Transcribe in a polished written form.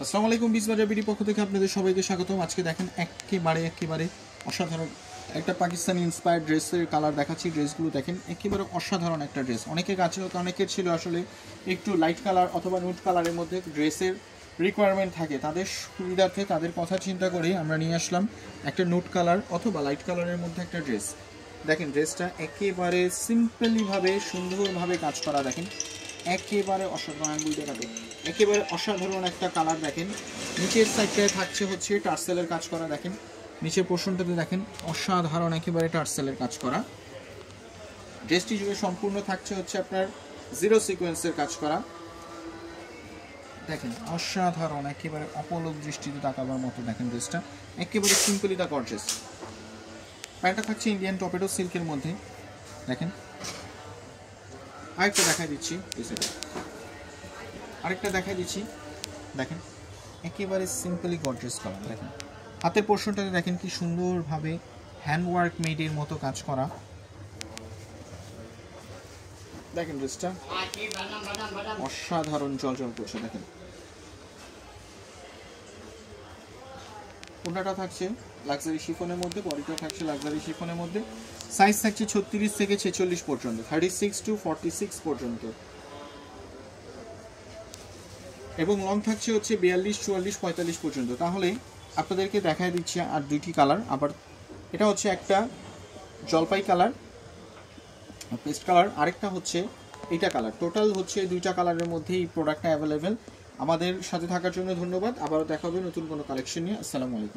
আসসালামু আলাইকুম, বিজবাজার বিডি পক্ষ থেকে আপনাদের সবাইকে স্বাগতম। আজকে দেখেন একেবারে অসাধারণ একটা পাকিস্তানি ইন্সপায়ার্ড ড্রেসের কালার দেখাচ্ছি। ড্রেসগুলো দেখেন একেবারে অসাধারণ একটা ড্রেস। অনেকের কাছে হয়তো অনেকের ছিল আসলে একটু লাইট কালার অথবা নুড কালারের মধ্যে ড্রেসের রিকোয়ারমেন্ট থাকে, তাদের সুবিধার্থে তাদের কথা চিন্তা করে আমরা নিয়ে আসলাম একটা নুড কালার অথবা লাইট কালারের মধ্যে একটা ড্রেস। দেখেন ড্রেসটা একেবারে সিম্পলিভাবে সুন্দরভাবে কাজ করা, দেখেন একেবারে অসাধারণ আঙ্গুল দেখাতে একেবারে অসাধারণ একটা কালার। দেখেন নিচের সাইডটায় থাকছে হচ্ছে টার্সেলের কাজ করা, দেখেন নিচের পোর্শনটাতে দেখেন অসাধারণ একেবারে টার্সেলের কাজ করা। ড্রেসটি জুড়ে সম্পূর্ণ থাকছে হচ্ছে আপনার জিরো সিকোয়েন্সের কাজ করা। দেখেন অসাধারণ একেবারে অপলক দৃষ্টিতে তাকাবার মতো। দেখেন ড্রেসটা একেবারে সিম্পলি দা গর্জিয়াস। প্যান্টটা থাকছে ইন্ডিয়ান টপেটো সিল্কের মধ্যে। দেখেন আরেকটা দেখাই দিচ্ছি, দেখেন একেবারে সিম্পলি গর্জিয়াস কালার। দেখেন হাতের পোর্শনটাতে দেখেন কি সুন্দরভাবে হ্যান্ডওয়ার্ক মেডের মতো কাজ করা। দেখেন ড্রেসটা অসাধারণ জলজল করছে। দেখেন ওড়নাটা থাকছে লাক্সারি শিফনের মধ্যে, বডিটা থাকছে লাক্সারি শিফনের মধ্যে। সাইজ থাকছে 36 থেকে 46 পর্যন্ত, 36 to 46 পর্যন্ত, এবং লং থাকছে হচ্ছে 42, 44, 45 পর্যন্ত। তাহলে আপনাদেরকে দেখাই দিচ্ছি আর দুইটি কালার। আবার এটা হচ্ছে একটা জলপাই কালার, পেস্ট কালার, আরেকটা হচ্ছে এইটা কালার। টোটাল হচ্ছে দুইটা কালারের মধ্যে এই প্রোডাক্টটা অ্যাভেলেবেল। আমাদের সাথে থাকার জন্য ধন্যবাদ। আবারও দেখা হবে নতুন কোনো কালেকশন নিয়ে। আসসালামু আলাইকুম।